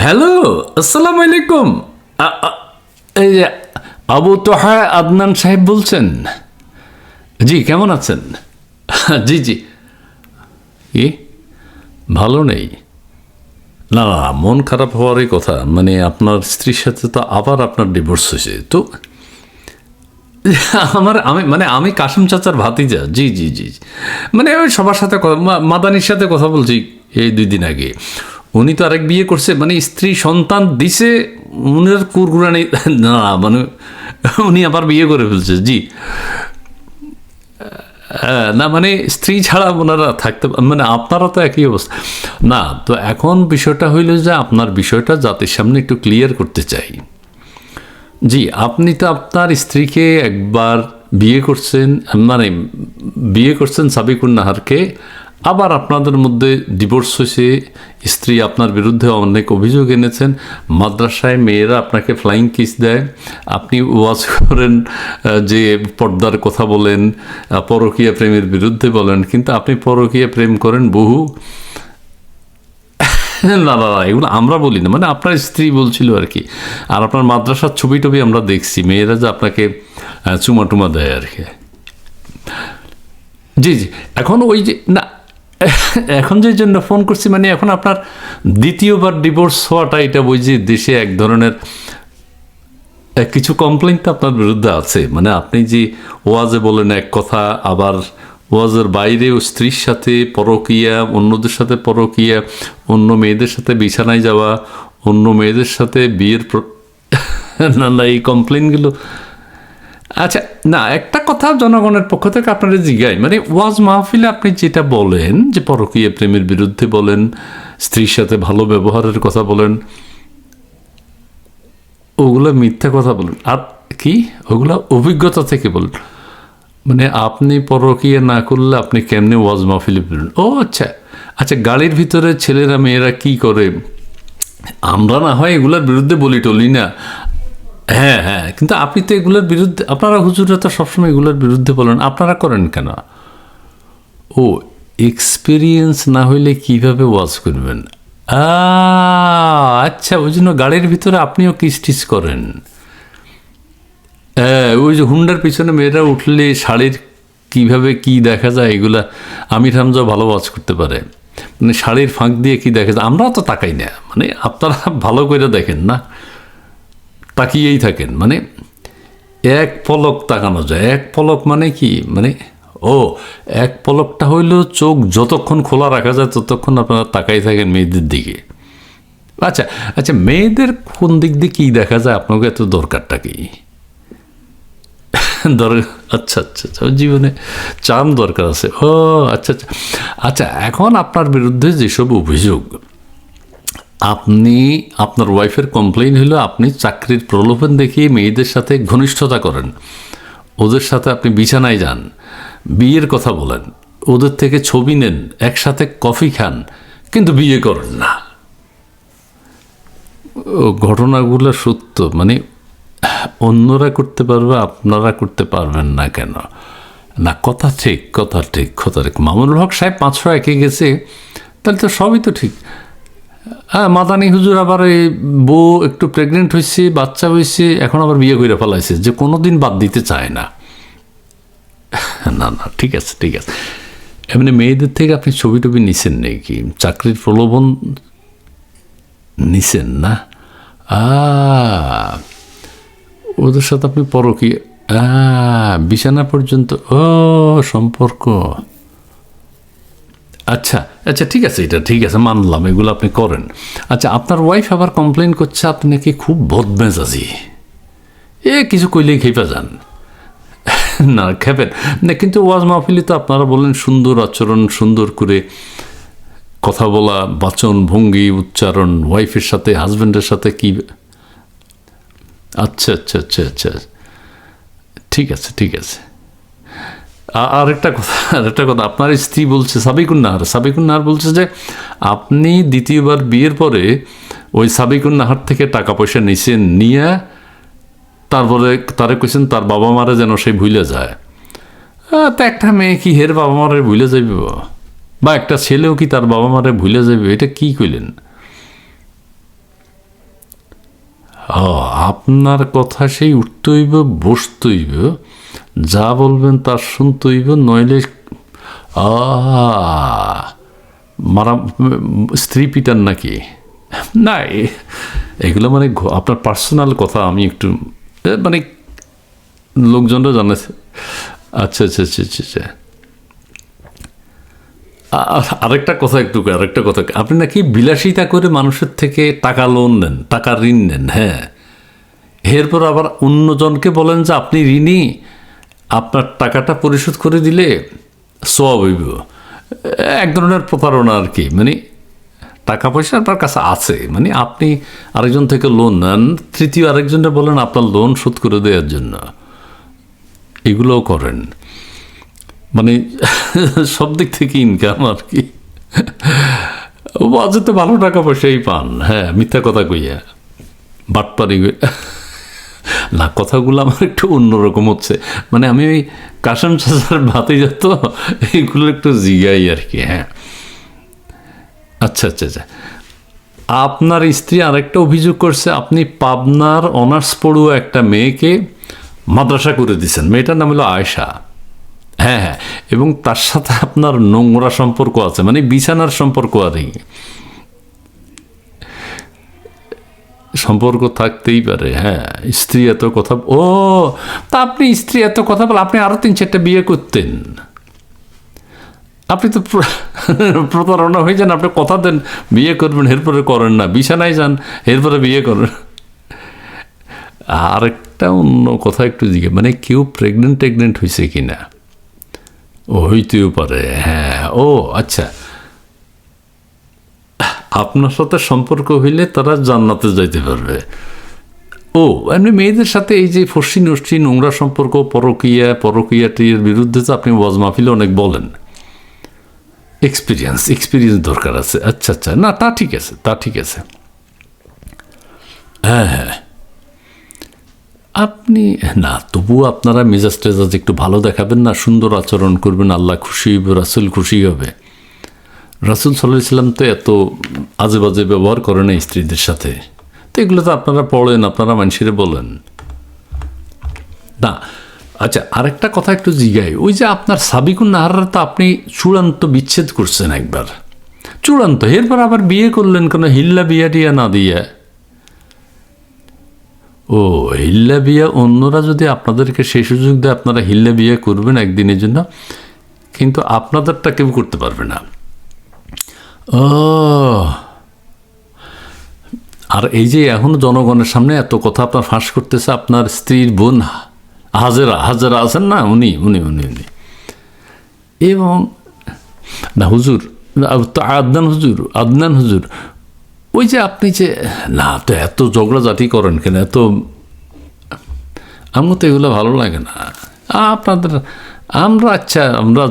Hello, আসসালামু আলাইকুম। এই যে আবু তোহা আদনান সাহেব বলছেন? জি, কেমন আছেন? জি জি। কি ভালো নেই? না না, মন খারাপ হওয়ারই কথা। মানে আপনার স্ত্রীর সাথে তো আবার আপনার ডিভোর্স হয়েছে তো। আমি কাসিম চাচার ভাতিজা। জি জি জি। মানে ওই সবার সাথে কথা, মাদানির সাথে কথা বলছি এই 2 দিন আগে। উনি তো আরেক বিয়ে করছে, মানে স্ত্রী সন্তান দিছে, উনার কুরকুরানি না, মানে উনি আবার বিয়ে করে ফেলছে। জি। না মানে স্ত্রী ছাড়া ওনারা থাকতে, মানে আপনারা তো একই অবস্থা না। তো এখন বিষয়টা হইল যে আপনার বিষয়টা জাতির সামনে একটু ক্লিয়ার করতে চাই। জি, আপনি তো আপনার স্ত্রীকে একবার বিয়ে করছেন, মানে বিয়ে করছেন সাবিকুন নাহারকে, আবার আপনাদের মধ্যে ডিভোর্স হয়েছে। স্ত্রী আপনার বিরুদ্ধে অনেক অভিযোগ এনেছেন। মাদ্রাসায় মেয়েরা আপনাকে ফ্লাইং কিস দেয়, আপনি ওয়াজ করেন যে পর্দার কথা বলেন, পরকীয়া প্রেমের বিরুদ্ধে বলেন, কিন্তু আপনি পরকীয়া প্রেম করেন বহু। না না না, এগুলো আমরা বলি না, মানে আপনার স্ত্রী বলছিল আর কি। আর আপনার মাদ্রাসার ছবি টবি আমরা দেখছি, মেয়েরা যে আপনাকে চুমা টুমা দেয় আর কি। জি জি। এখন ওই যে না, এখন যে জন্য ফোন করছি, মানে এখন আপনার দ্বিতীয়বার ডিভোর্স হওয়াটা, এটা ওই যে দেশে এক ধরনের কিছু কমপ্লেন তো আপনার বিরুদ্ধে আছে। মানে আপনি যে ওয়াজে বলেন এক কথা, আবার ওয়াজের বাইরেও স্ত্রীর সাথে পরকীয়া, অন্যদের সাথে পরকীয়া, অন্য মেয়েদের সাথে বিছানায় যাওয়া, অন্য মেয়েদের সাথে বিয়ের না না, এই কমপ্লেনগুলো। আচ্ছা, না একটা কথা জনগণের পক্ষ থেকে আপনারা জিজ্ঞাই, মানে ওয়াজ মাহফিলে আপনি যেটা বলেন যে পরকীয়া প্রেমের বিরুদ্ধে বলেন, স্ত্রীর সাথে ভালো ব্যবহারের কথা বলেন, ওগুলো মিথ্যা কথা বলেন। আর কি ওগুলো অভিজ্ঞতা থেকে বলেন? মানে আপনি পরকীয়া না করলে আপনি কেমনে ওয়াজ মাহফিলে বেরোন? ও আচ্ছা আচ্ছা, গাড়ির ভিতরে ছেলেরা মেয়েরা কি করে, আমরা না হয় এগুলোর বিরুদ্ধে বলি টলি না। হ্যাঁ হ্যাঁ, কিন্তু আপনি তো এগুলোর বিরুদ্ধে, আপনারা হুজুরা তো সবসময় এগুলোর বিরুদ্ধে বলেন, আপনারা করেন কেন? ও, এক্সপিরিয়েন্স না হইলে কিভাবে ওয়াজ করবেন? আচ্ছা, ওই জন্য গাড়ির ভিতরে আপনিও কিস টিস করেন। হ্যাঁ, ওই যে হুন্ডার পিছনে মেয়েরা উঠলে শাড়ির কিভাবে কি দেখা যায়, এগুলা আমির হামজাও ভালো ওয়াজ করতে পারে। মানে শাড়ির ফাঁক দিয়ে কি দেখা যায়, আমরাও তো তাকাই না, মানে আপনারা ভালো করে দেখেন না, তাকিয়েই থাকেন। মানে এক পলক তাকানো যায়। এক পলক মানে কি, মানে ও, এক পলকটা হইল চোখ যতক্ষণ খোলা রাখা যায় ততক্ষণ আপনারা তাকাই থাকেন মেয়েদের দিকে। আচ্ছা আচ্ছা, মেয়েদের কোন দিক দিয়ে কী দেখা যায় আপনাকে এত দরকারটা কি? আচ্ছা আচ্ছা আচ্ছা, জীবনে চাম দরকার আছে। ও আচ্ছা আচ্ছা আচ্ছা। এখন আপনার বিরুদ্ধে যেসব অভিযোগ, আপনি, আপনার ওয়াইফের কমপ্লেইন হলো আপনি চাকরির প্রলোভন দেখিয়ে মেয়েদের সাথে ঘনিষ্ঠতা করেন, ওদের সাথে আপনি বিছানায় যান, বিয়ের কথা বলেন, ওদের থেকে ছবি নেন, একসাথে কফি খান, কিন্তু বিয়ে করেন না। ও ঘটনাগুলো সত্য, মানে অন্যরা করতে পারবে, আপনারা করতে পারবেন না কেন? না, কথা ঠিক, কথা ঠিক, কথা ঠিক। মামুনুল হক সাহেব 500 একে গেছে, তাহলে তো সবই তো ঠিক। হ্যাঁ, মাদানি হুজুর আবার এই বউ একটু প্রেগনেন্ট হয়েছে, বাচ্চা হয়েছে, এখন আবার বিয়ে করে ফেলাইছে, যে কোনো দিন বাদ দিতে চায় না। না না, ঠিক আছে ঠিক আছে। এমনি মেয়েদের থেকে আপনি ছবি টবি নিছেন নাকি? চাকরির প্রলোভন নিছেন না? আ ওদের সাথে আপনি পরকীয়া, বিছানা পর্যন্ত, ও সম্পর্ক। আচ্ছা আচ্ছা, ঠিক আছে, এটা ঠিক আছে, মানলাম এগুলো আপনি করেন। আচ্ছা, আপনার ওয়াইফ আবার কমপ্লেন করছে আপনি নাকি খুব বদমেজাজি, কিছু কইলেই খেপে যান। না খেপেন না, কিন্তু ওয়াজ মাহফিলে তো আপনারা বলেন সুন্দর আচরণ, সুন্দর করে কথা বলা, বাচন ভঙ্গি, উচ্চারণ, ওয়াইফের সাথে, হাজব্যান্ডের সাথে কি। আচ্ছা আচ্ছা আচ্ছা আচ্ছা, ঠিক আছে ঠিক আছে। আরেকটা কথা, আরেকটা কথা, আপনার স্ত্রী বলছে, সাবিকুন নাহার বলছে যে আপনি দ্বিতীয়বার বিয়ের পরে ওই সাবিকুন নাহার থেকে টাকা পয়সা নিছেন, নিয়ে তারপরে তারে কইছেন তার বাবা মারা যেন সে ভুলে যায়। তা একটা মেয়ে কি হের বাবা মারে ভুলে যাইব, বা একটা ছেলেও কি তার বাবা মারে ভুলে যাবে? এটা কি কইলেন? আপনার কথা সেই উঠতে হইব, বসতে হইব, যা বলবেন তার শুনতে হইব, নইলে মারা স্ত্রী পিটান নাকি? না, এগুলো মানে আপনার পার্সোনাল কথা, আমি একটু মানে লোকজনরা জানাচ্ছে। আচ্ছা আচ্ছা আচ্ছা আচ্ছা আচ্ছা। আরেকটা কথা আপনি নাকি বিলাসিতা করে মানুষের থেকে টাকা লোন নেন, টাকা ঋণ নেন। হ্যাঁ, এরপর আবার অন্যজনকে বলেন যে আপনি ঋণী, আপনার টাকাটা পরিশোধ করে দিলে সওয়াব হইব। এক ধরনের প্রতারণা আর কি। মানে টাকা পয়সা আপনার কাছে আছে, মানে আপনি আরেকজন থেকে লোন নেন, তৃতীয় আরেকজনকে বলেন আপনার লোন শোধ করে দেওয়ার জন্য, এগুলোও করেন। মানে সব দিক থেকে ইনকাম আর কি। বাজে তো ভালো টাকা পয়সাই পান। হ্যাঁ, মিথ্যা কথা কইয়া, বাটপারি না, কথাগুলো আমার একটু অন্যরকম হচ্ছে। মানে আমি ওই কাশেম চাচার ভাতে যেত, এইগুলো একটু জিগাই আর কি। হ্যাঁ, আচ্ছা আচ্ছা আচ্ছা। আপনার স্ত্রী আরেকটা অভিযোগ করছে, আপনি পাবনার অনার্স পড়ুয়া একটা মেয়েকে মাদ্রাসা করে দিয়েছেন। মেয়েটার নাম হলো আয়েশা। হ্যাঁ হ্যাঁ, এবং তার সাথে আপনার নোংরা সম্পর্ক আছে, মানে বিছানার সম্পর্ক আর কি। সম্পর্ক থাকতেই পারে। হ্যাঁ, স্ত্রী এত কথা, তা আপনি স্ত্রী এত কথা বলে আপনি আরো 3-4টা বিয়ে করতেন। আপনি তো প্রতারণা হয়ে যান। আপনি কথা দেন বিয়ে করবেন, এরপরে করেন না, বিছানায় যান, এরপরে বিয়ে করেন। আরেকটা অন্য কথা একটু দিকে, মানে কেউ প্রেগনেন্ট হয়েছে কিনা, হইতেও পারে। হ্যাঁ, আচ্ছা, আপনার সাথে সম্পর্ক হইলে তারা জান্নাতে যাইতে পারবে। এমনি মেয়েদের সাথে এই যে ফর্সি নষ্টি নোংরা সম্পর্ক, পরকীয়াটির বিরুদ্ধে তো আপনি ওয়াজ মাহফিলে অনেক বলেন। এক্সপিরিয়েন্স দরকার আছে। আচ্ছা আচ্ছা, না তা ঠিক আছে। হ্যাঁ হ্যাঁ, আপনি না, তবুও আপনারা মেজাজ টেজাজ একটু ভালো দেখাবেন না, সুন্দর আচরণ করবেন, আল্লাহ খুশি হইব, রাসূল খুশি হবে। রাসূল সাল্লাল্লাহু আলাইহি ওয়াসাল্লাম তো এত আজে বাজে ব্যবহার করে না স্ত্রীদের সাথে। তো এগুলো তো আপনারা পড়েন, আপনারা মানুষের বলেন না। আচ্ছা, আরেকটা কথা একটু জিগাই, ওই যে আপনার সাবিকুন নাহাররা তো আপনি চূড়ান্ত বিচ্ছেদ করছেন একবার, চূড়ান্ত। এরপর আবার বিয়ে করলেন কেন? হিল্লা বিয়া টিয়া না দিয়ে। হিল্লা বিয়া, অন্যরা যদি আপনাদেরকে সেই সুযোগ দেয় আপনারা হিল্লা বিয়া করবেন একদিনের জন্য, কিন্তু আপনাদেরটা কেউ করতে পারবে না। আর এই যে এখন জনগণের সামনে এত কথা আপনার ফাঁস করতেছে, আপনার স্ত্রীর বোন হাজেরা আছেন না, উনি এবং না হুজুর, আদনান হুজুর, ওই যে আপনি যে না, তো এত ঝগড়াঝাটি করেন কেন? আমার তো এগুলো ভালো লাগে না আপনাদের। আমরা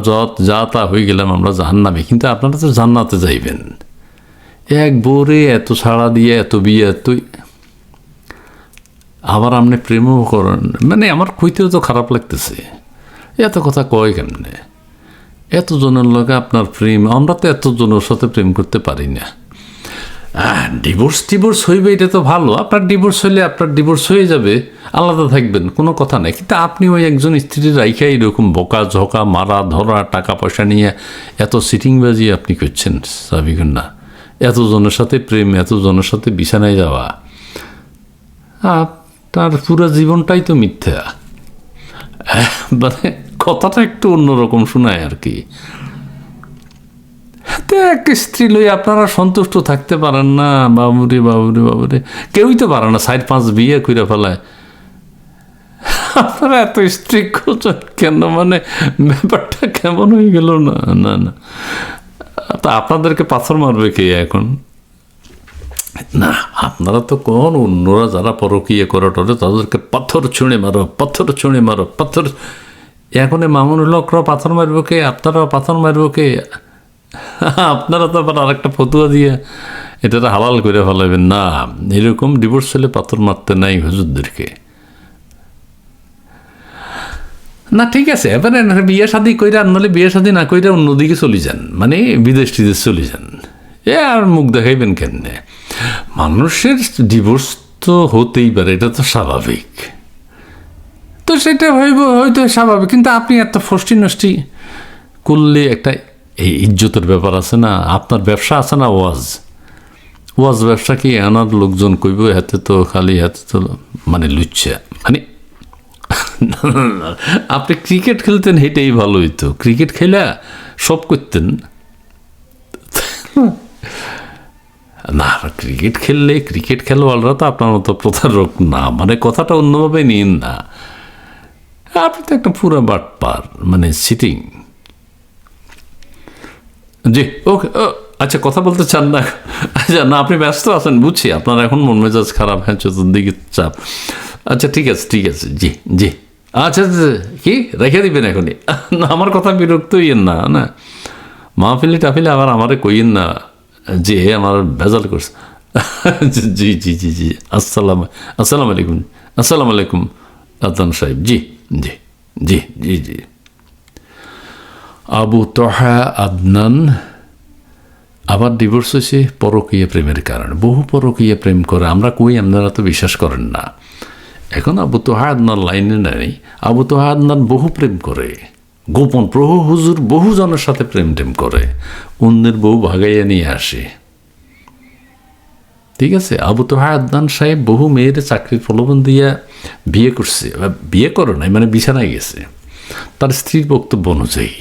যা তা হয়ে গেলাম, আমরা জাহান্নামে, কিন্তু আপনারা তো জান্নাতে যাইবেন। এক বোরে এত ছাড়া দিয়ে, এত বিয়ে, আবার আপনি প্রেমও করেন। মানে আমার কইতেও তো খারাপ লাগতেছে, এত কথা কয় কেমনে? এতজনের লগে আপনার প্রেম, আমরা তো এতজনের সাথে প্রেম করতে পারি না। ডিভোর্স হইবে, এটা তো ভালো। আপনার ডিভোর্স হইলে আপনার ডিভোর্স হয়ে যাবে, আলাদা থাকবেন, কোনো কথা নাই। কিন্তু আপনি ওই একজন স্ত্রীর রাইখা এরকম বকা ঝকা, মারা ধরা, টাকা পয়সা নিয়ে এত সিটিংবাজি আপনি করছেন, সাবিকুন না। এতজনের সাথে প্রেম, এতজনের সাথে বিছানায় যাওয়া, আপনার পুরো জীবনটাই তো মিথ্যা। মানে কথাটা একটু অন্যরকম শোনায় আর কি। এক স্ত্রী লই আপনারা সন্তুষ্ট থাকতে পারেন না? বাবুরে, কেউই তো পারে না, 4-5 বিয়ে করে ফেলায়। আপনারা এত স্ত্রী খোঁজেন কেন? মানে ব্যাপারটা কেমন হয়ে গেল? না, তা আপনাদেরকে পাথর মারবে কে এখন? না, আপনারা তো কোন অন্যরা যারা পরকীয়া করে তাদেরকে পাথর ছুঁড়ে মারো। এখন মামুনুল হকরাও পাথর মারবো কে? আপনারাও পাথর মারবো কে? আপনারা তো আবার আরেকটা ফতুয়া দিয়ে এটা হালাল করে ফেলাবেন না। এরকম ডিভোর্স হলে পাথর মারতে নাই হুজুরদেরকে। না ঠিক আছে, এবারে বিয়ে শাদী কইরা, নাহলে বিয়ে শাদী না কইরা অন্যদিকে চলে যান, মানে বিদেশ চলে যান। আর মুখ দেখাইবেন কেমনে? মানুষের ডিভোর্স তো হতেই পারে, এটা তো স্বাভাবিক। তো সেটা হয়তো স্বাভাবিক, কিন্তু আপনি এত ফষ্টি নষ্টি করলে একটা এই ইজ্জতের ব্যাপার আছে না, আপনার ব্যবসা আছে না, ওয়াজ ব্যবসা কি আনার লোকজন কইব হাতে তো খালি হাতে তো মানে লুচ্ছা মানে আপনি ক্রিকেট খেলতেন, সেটাই ভালো হইতো, ক্রিকেট খেলা সব করতেন না। ক্রিকেট খেললে ক্রিকেট খেলোয়াড়রা তো আপনার মতো প্রতারক না, মানে কথাটা অন্যভাবে নিন না, আপনি তো একটা পুরো বাটপার, মানে সিটিং। জি ওকে, আচ্ছা কথা বলতে চান না? আচ্ছা না, আপনি ব্যস্ত আছেন বুঝছি, আপনার এখন মন মেজাজ খারাপ, হ্যাঁ চতুর্দিকে চাপ। আচ্ছা ঠিক আছে ঠিক আছে, জি জি আচ্ছা আচ্ছা, কি রেখে দিবেন এখনই? না আমার কথা বিরক্ত হইয়েন না, না মাহফিলি টাফিলে আবার আমারে কইয়েন না যে আমার ভেজাল করছে। জি জি জি জি আসসালাম আলাইকুম, আসসালামু আলাইকুম আদনান সাহেব। জি জি জি জি জি। আবু তহা আদনান আবার ডিভোর্স হয়েছে পরকীয়া প্রেমের কারণে। বহু পরকীয়া প্রেম করে, আমরা কই আপনারা তো বিশ্বাস করেন না। এখন আবু তোহা আদনান লাইনে নেই, আবু তোহা আদনান বহু প্রেম করে, গোপন হুজুর বহু জনের সাথে প্রেম টেম করে, অন্যের বউ ভাগাইয়া নিয়ে আসে। ঠিক আছে, আবু তোহা আদনান সাহেব বহু মেয়ের চাকরির প্রলোভন দিয়া বিয়ে করছে, বিয়ে করে নাই মানে বিছানায় গেছে তার স্ত্রীর বক্তব্য অনুযায়ী।